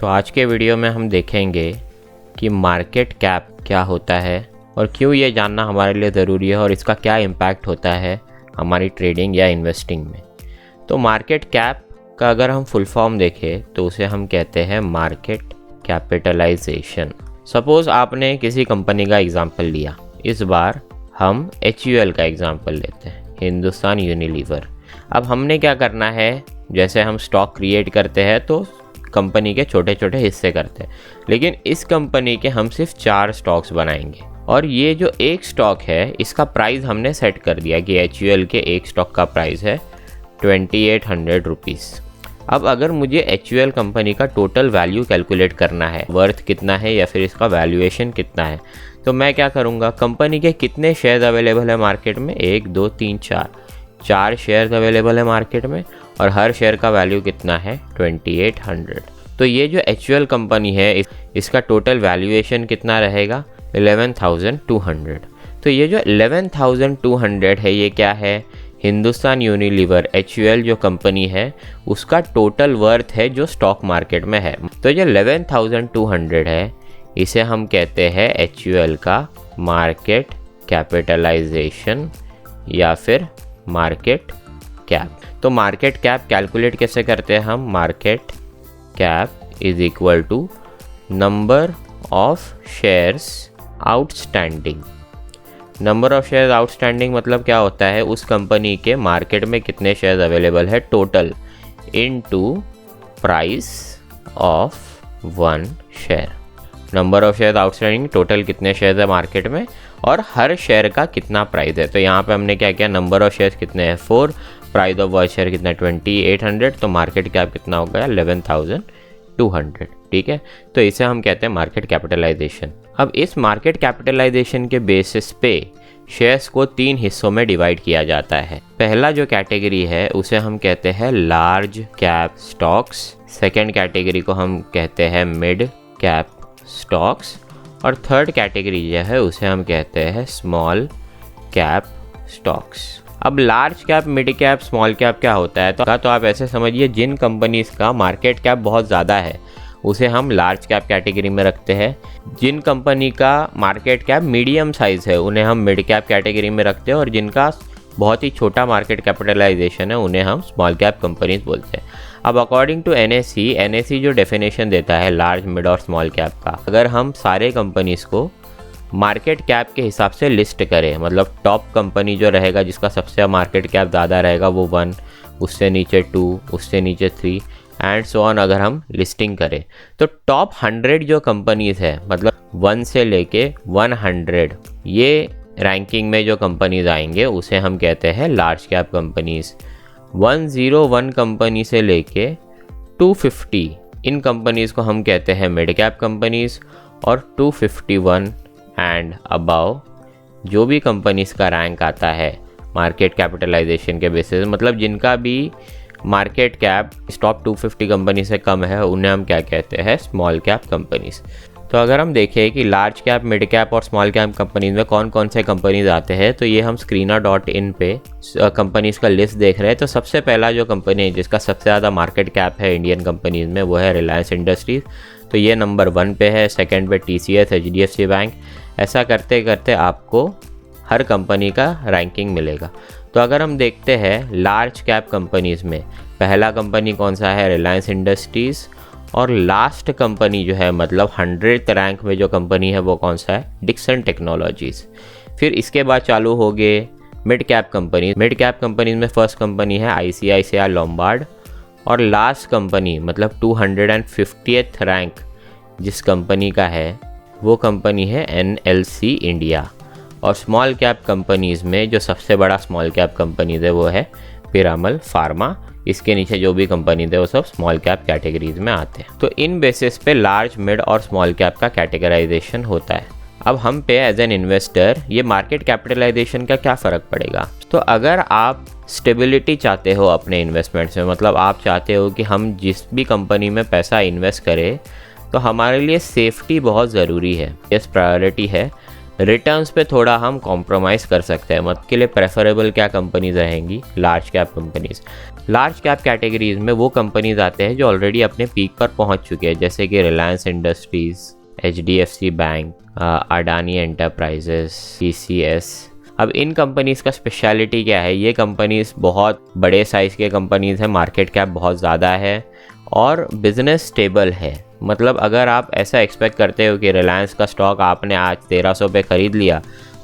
तो आज के वीडियो में हम देखेंगे कि मार्केट कैप क्या होता है और क्यों ये जानना हमारे लिए ज़रूरी है और इसका क्या इम्पैक्ट होता है हमारी ट्रेडिंग या इन्वेस्टिंग में। तो मार्केट कैप का अगर हम फुल फॉर्म देखें तो उसे हम कहते हैं मार्केट कैपिटलाइजेशन। सपोज़ आपने किसी कंपनी का एग्जांपल लिया, इस बार हम HUL का एग्जांपल लेते हैं, हिंदुस्तान यूनिलीवर। अब हमने क्या करना है, जैसे हम स्टॉक क्रिएट करते हैं तो कंपनी के छोटे छोटे हिस्से करते हैं, लेकिन इस कंपनी के हम सिर्फ 4 स्टॉक्स बनाएंगे और ये जो एक स्टॉक है इसका प्राइस हमने सेट कर दिया कि HUL के एक स्टॉक का प्राइस है 2800 रुपीज़। अब अगर मुझे HUL कंपनी का टोटल वैल्यू कैलकुलेट करना है, वर्थ कितना है या फिर इसका वैल्यूएशन कितना है, तो मैं क्या करूँगा, कंपनी के कितने शेयर्स अवेलेबल है मार्केट में, 1 2 3 4 शेयर्स अवेलेबल है मार्केट में और हर शेयर का वैल्यू कितना है 2800। तो ये जो HUL कंपनी है इसका टोटल वैल्यूएशन कितना रहेगा 11200। तो ये जो 11200 है ये क्या है, हिंदुस्तान यूनिलीवर HUL जो कंपनी है उसका टोटल वर्थ है जो स्टॉक मार्केट में है। तो जो 11200 है इसे हम कहते हैं HUL का मार्केट कैपिटलाइजेशन या फिर मार्केट कैप। तो मार्केट कैप कैलकुलेट कैसे करते हैं हम, market cap is equal to number of shares outstanding. Number of shares outstanding मतलब क्या होता है, उस कंपनी के मार्केट में कितने शेयर्स अवेलेबल है total into price of 1 share. Number of shares outstanding total कितने शेयर्स है मार्केट में और हर शेयर का कितना प्राइस है। तो यहाँ पे हमने क्या किया, नंबर ऑफ शेयर्स कितने हैं 4, प्राइस ऑफ 1 शेयर कितना 2800, तो मार्केट कैप कितना हो गया 11200। ठीक है, तो इसे हम कहते हैं मार्केट कैपिटलाइजेशन। अब इस मार्केट कैपिटलाइजेशन के बेसिस पे शेयर्स को 3 हिस्सों में डिवाइड किया जाता है। पहला जो कैटेगरी है उसे हम कहते हैं large cap stocks, second category को हम कहते हैं मिड कैप स्टॉक्स और थर्ड कैटेगरी जो है उसे हम कहते हैं स्मॉल कैप स्टॉक्स। अब large cap, mid cap, small cap क्या होता है, तो आप ऐसे समझिए जिन कंपनीज का मार्केट कैप बहुत ज़्यादा है उसे हम लार्ज कैप कैटेगरी में रखते हैं, जिन कंपनी का मार्केट कैप मीडियम साइज़ है उन्हें हम मिड कैप कैटेगरी में रखते हैं और जिनका बहुत ही छोटा मार्केट कैपिटलाइजेशन है उन्हें हम स्मॉल कैप कंपनीज बोलते हैं। अब अकॉर्डिंग टू NSE जो डेफिनेशन देता है लार्ज, मिड और स्मॉल कैप का, अगर हम सारे कंपनीज को मार्केट कैप के हिसाब से लिस्ट करें, मतलब टॉप कंपनी जो रहेगा जिसका सबसे मार्केट कैप ज़्यादा रहेगा वो 1, उससे नीचे 2, उससे नीचे 3 एंड सो ऑन, अगर हम लिस्टिंग करें तो टॉप 100 जो कंपनीज है, मतलब 1 से लेके 100 ये रैंकिंग में जो कंपनीज आएंगे उसे हम कहते हैं लार्ज कैप कंपनीज। 101 कंपनी से लेके 250 इन कंपनीज को हम कहते हैं मिड कैप कंपनीज और 251 एंड अबव जो भी कंपनीज का रैंक आता है मार्केट कैपिटलाइजेशन के बेसिस, मतलब जिनका भी मार्केट कैप टॉप 250 कंपनी से कम है उन्हें हम क्या कहते हैं, स्मॉल कैप कंपनीज। तो अगर हम देखें कि लार्ज कैप, मिड कैप और स्मॉल कैप कंपनीज में कौन कौन से कंपनीज आते हैं, तो ये हम Screener.in पे कंपनीज का लिस्ट देख रहे हैं। तो सबसे पहला जो कंपनी है जिसका सबसे ज़्यादा मार्केट कैप है इंडियन कंपनीज में वो है रिलायंस इंडस्ट्रीज़। तो ये नंबर 1 पे है, सेकंड पे TCS, HDFC बैंक। ऐसा करते करते आपको हर कंपनी का रैंकिंग मिलेगा। तो अगर हम देखते हैं लार्ज कैप कंपनीज़ में पहला कंपनी कौन सा है, रिलायंस इंडस्ट्रीज़, और लास्ट कंपनी जो है मतलब 100th रैंक में जो कंपनी है वो कौन सा है, डिक्सन टेक्नोलॉजीज़। फिर इसके बाद चालू हो गए mid cap company. Mid cap companies में फर्स्ट कंपनी है ICICI लोम्बार्ड और लास्ट कंपनी मतलब 250th रैंक जिस कंपनी का है वो कंपनी है NLC इंडिया। और स्मॉल कैप कंपनीज़ में जो सबसे बड़ा स्मॉल कैप कंपनीज है वो है पिरामल फार्मा। इसके नीचे जो भी कंपनी थे वो सब स्मॉल कैप कैटेगरीज में आते हैं। तो इन बेसिस पे लार्ज, मिड और स्मॉल कैप का कैटेगराइजेशन होता है। अब हम पे एज एन इन्वेस्टर ये मार्केट कैपिटलाइजेशन का क्या फ़र्क पड़ेगा, तो अगर आप स्टेबिलिटी चाहते हो अपने इन्वेस्टमेंट्स में, मतलब आप चाहते हो कि हम जिस भी कंपनी में पैसा इन्वेस्ट करें तो हमारे लिए सेफ्टी बहुत ज़रूरी है, यस प्रायोरिटी है। रिटर्न्स पे थोड़ा हम कॉम्प्रोमाइज़ कर सकते हैं, मतलब के लिए प्रेफरेबल क्या कंपनीज रहेंगी, large cap companies. Large cap categories में वो कंपनीज आते हैं जो ऑलरेडी अपने पीक पर पहुंच चुके हैं, जैसे कि Reliance industries, HDFC bank, Adani enterprises, TCS। अब इन कंपनीज़ का स्पेशलिटी क्या है? ये कंपनीज़ बहुत बड़े साइज़ के कंपनीज़ हैं, मार्केट कैप बहुत ज़्यादा है और बिज़नेस स्टेबल है। मतलब अगर आप ऐसा एक्सपेक्ट करते हो कि रिलायंस का स्टॉक आपने आज 1300 पे ख़रीद लिया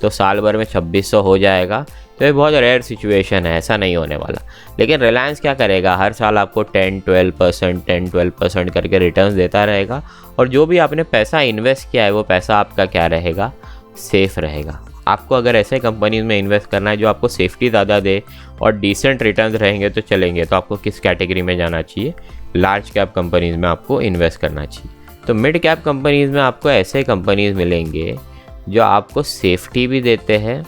तो साल भर में 2600 हो जाएगा, तो ये बहुत रेयर सिचुएशन है, ऐसा नहीं होने वाला। लेकिन रिलायंस क्या करेगा? हर साल आपको 10-12% करके रिटर्न्स देता रहेगा और जो भी आपने पैसा इन्वेस्ट किया है वो पैसा आपका क्या रहेगा? सेफ़ रहेगा। आपको अगर ऐसे कंपनीज में इन्वेस्ट करना है जो आपको सेफ्टी ज़्यादा दे और डिसेंट रिटर्न्स रहेंगे तो चलेंगे, तो आपको किस कैटेगरी में जाना चाहिए? लार्ज कैप कंपनीज़ में आपको इन्वेस्ट करना चाहिए। तो मिड कैप कंपनीज़ में आपको ऐसे कंपनीज़ मिलेंगे जो आपको सेफ्टी भी देते हैं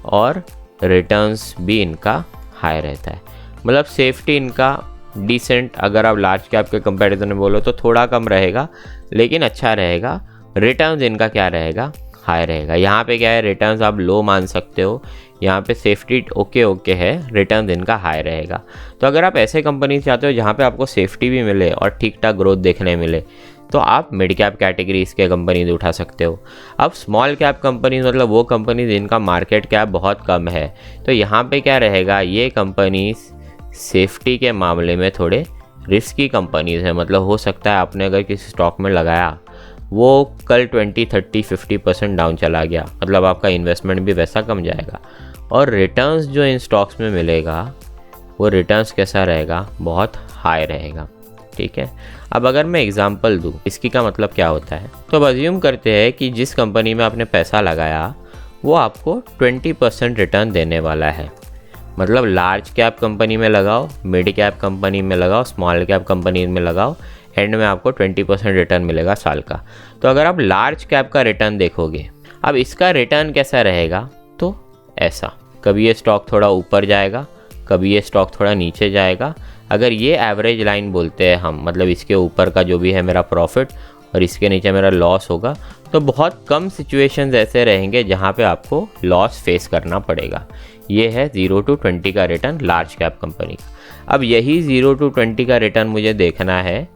और रिटर्न्स भी इनका हाई रहता है। मतलब सेफ्टी इनका डिसेंट, अगर आप लार्ज कैप के कंपैरिजन में बोलो तो थोड़ा कम रहेगा लेकिन अच्छा रहेगा। रिटर्न्स इनका क्या रहेगा? हाई रहेगा। यहाँ पे क्या है, रिटर्न्स आप लो मान सकते हो, यहाँ पे सेफ्टी ओके है, रिटर्न्स इनका हाई रहेगा। तो अगर आप ऐसे कंपनी चाहते हो जहाँ पे आपको सेफ्टी भी मिले और ठीक ठाक ग्रोथ देखने मिले तो आप मिड कैप कैटेगरीज के कंपनीज उठा सकते हो। अब स्मॉल कैप कंपनीज मतलब वो कंपनीज जिनका मार्केट कैप बहुत कम है, तो यहाँ पे क्या रहेगा? ये कंपनीज सेफ्टी के मामले में थोड़े रिस्की कंपनीज हैं। मतलब हो सकता है आपने अगर किसी स्टॉक में लगाया वो कल 20-30-50% डाउन चला गया, मतलब आपका इन्वेस्टमेंट भी वैसा कम जाएगा और रिटर्न्स जो इन स्टॉक्स में मिलेगा वो रिटर्न्स कैसा रहेगा? बहुत हाई रहेगा। ठीक है, अब अगर मैं एग्जांपल दूँ इसकी का मतलब क्या होता है, तो अब अज्यूम करते हैं कि जिस कंपनी में आपने पैसा लगाया वो आपको 20% रिटर्न देने वाला है। मतलब लार्ज कैप कंपनी में लगाओ, मिड कैप कंपनी में लगाओ, स्मॉल कैप कंपनी में लगाओ, एंड में आपको 20% रिटर्न मिलेगा साल का। तो अगर आप लार्ज कैप का रिटर्न देखोगे, अब इसका रिटर्न कैसा रहेगा? तो ऐसा, कभी ये स्टॉक थोड़ा ऊपर जाएगा, कभी ये स्टॉक थोड़ा नीचे जाएगा। अगर ये एवरेज लाइन बोलते हैं हम, मतलब इसके ऊपर का जो भी है मेरा प्रॉफिट और इसके नीचे मेरा लॉस होगा, तो बहुत कम सिचुएशंस ऐसे रहेंगे जहाँ पे आपको लॉस फेस करना पड़ेगा। ये है 0 to 20 का रिटर्न लार्ज कैप कंपनी का। अब यही 0 to 20 का रिटर्न मुझे देखना है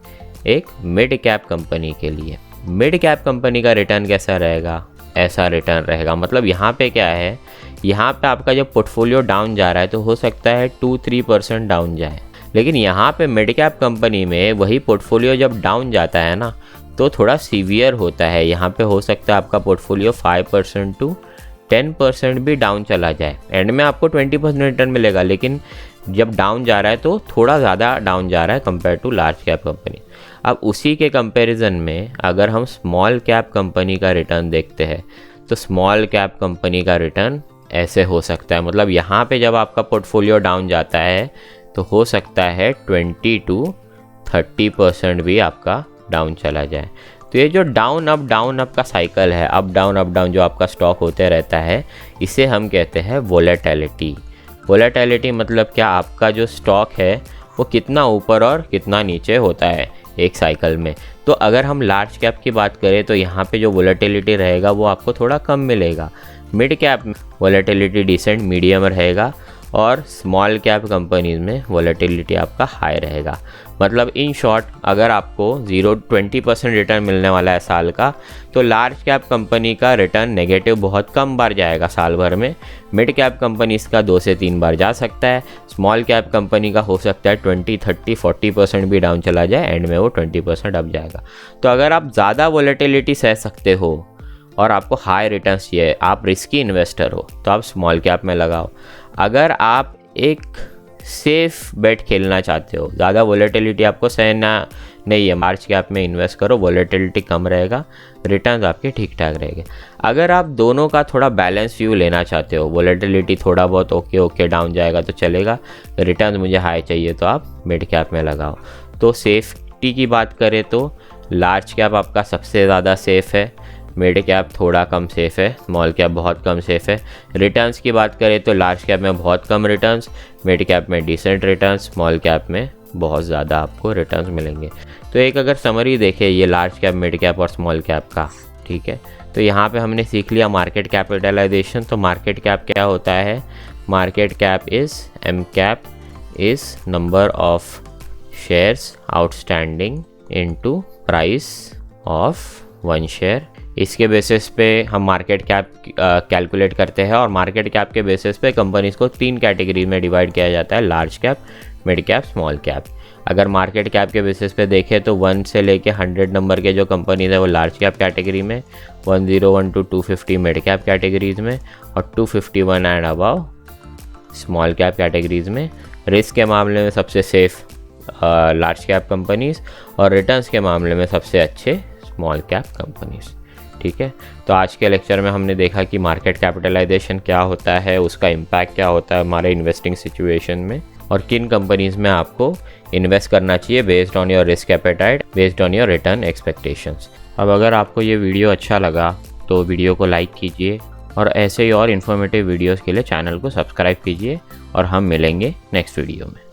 एक मिड कैप कंपनी के लिए। मिड कैप कंपनी का रिटर्न कैसा रहेगा? ऐसा रिटर्न रहेगा। मतलब यहाँ पे क्या है, यहाँ पे आपका जब पोर्टफोलियो डाउन जा रहा है तो हो सकता है 2-3% डाउन जाए, लेकिन यहाँ पे मिड कैप कंपनी में वही पोर्टफोलियो जब डाउन जाता है ना तो थोड़ा सीवियर होता है। यहाँ पे हो सकता है आपका पोर्टफोलियो 5% to 10% भी डाउन चला जाए, एंड में आपको 20% रिटर्न मिलेगा, लेकिन जब डाउन जा रहा है तो थोड़ा ज़्यादा डाउन जा रहा है compare to large cap company. अब उसी के कंपैरिजन में अगर हम स्मॉल कैप कंपनी का रिटर्न देखते हैं तो स्मॉल कैप कंपनी का रिटर्न ऐसे हो सकता है। मतलब यहाँ पे जब आपका पोर्टफोलियो डाउन जाता है तो हो सकता है 20-30% भी आपका डाउन चला जाए। तो ये जो डाउन अप का साइकिल है, अप डाउन जो आपका स्टॉक होते रहता है, इसे हम कहते हैं वोलेटिलिटी। वोलेटिलिटी मतलब क्या? आपका जो स्टॉक है वो कितना ऊपर और कितना नीचे होता है एक साइकिल में। तो अगर हम लार्ज कैप की बात करें तो यहाँ पे जो वोलेटिलिटी रहेगा वो आपको थोड़ा कम मिलेगा। मिड कैप में वोलेटिलिटी डिसेंट मीडियम रहेगा और स्मॉल कैप कंपनीज में वोलेटिलिटी आपका हाई रहेगा। मतलब इन शॉर्ट, अगर आपको 0-20% रिटर्न मिलने वाला है साल का, तो लार्ज कैप कंपनी का रिटर्न नेगेटिव बहुत कम बार जाएगा साल भर में। मिड कैप कंपनी इसका 2 से 3 बार जा सकता है। स्मॉल कैप कंपनी का हो सकता है 20-30-40% भी डाउन चला जाए, एंड में वो 20% अप जाएगा। तो अगर आप ज़्यादा वोलेटिलिटी सह सकते हो और आपको हाई रिटर्न चाहिए, आप रिस्की इन्वेस्टर हो, तो आप स्मॉल कैप में लगाओ। अगर आप एक सेफ बेट खेलना चाहते हो, ज़्यादा वोलेटिलिटी आपको सहना नहीं है, लार्ज कैप में इन्वेस्ट करो, वोलेटिलिटी कम रहेगा, रिटर्न्स आपके ठीक ठाक रहेंगे। अगर आप दोनों का थोड़ा बैलेंस व्यू लेना चाहते हो, वोलेटिलिटी थोड़ा बहुत ओके डाउन जाएगा तो चलेगा, रिटर्न्स मुझे हाई चाहिए, तो आप मिड कैप में लगाओ। तो सेफ्टी की बात करें तो लार्ज कैप आपका सबसे ज़्यादा सेफ़ है, मिड कैप थोड़ा कम सेफ़ है, स्मॉल कैप बहुत कम सेफ़ है। रिटर्न्स की बात करें तो लार्ज कैप में बहुत कम रिटर्न्स, मिड कैप में डिसेंट रिटर्न्स, स्मॉल कैप में बहुत ज़्यादा आपको रिटर्न्स मिलेंगे। तो एक अगर समरी देखें ये लार्ज कैप, मिड कैप और स्मॉल कैप का, ठीक है, तो यहाँ पे हमने सीख लिया मार्केट कैपिटलाइजेशन। तो मार्केट कैप क्या होता है? Market cap is M cap is number of shares outstanding into price of 1 share. इसके बेसिस पे हम मार्केट कैप कैलकुलेट करते हैं और मार्केट कैप के बेसिस पे कंपनीज को 3 कैटेगरी में डिवाइड किया जाता है, large cap, mid cap, small cap. अगर मार्केट कैप के बेसिस पे देखें तो 1 से लेके 100 नंबर के जो कंपनीज है वो लार्ज कैप कैटेगरी में, 101 to 250 मिड कैप कैटेगरीज में और 251 and above small cap categories में। रिस्क के मामले में सबसे सेफ लार्ज कैप कंपनीज और रिटर्न्स के मामले में सबसे अच्छे स्मॉल कैप कंपनीज। ठीक है, तो आज के लेक्चर में हमने देखा कि मार्केट कैपिटलाइजेशन क्या होता है, उसका इम्पैक्ट क्या होता है हमारे इन्वेस्टिंग सिचुएशन में और किन कंपनीज में आपको इन्वेस्ट करना चाहिए based on your risk appetite, based on your return expectations. अब अगर आपको ये वीडियो अच्छा लगा तो वीडियो को लाइक कीजिए और ऐसे ही और इन्फॉर्मेटिव वीडियोज़ के लिए चैनल को सब्सक्राइब कीजिए और हम मिलेंगे नेक्स्ट वीडियो में।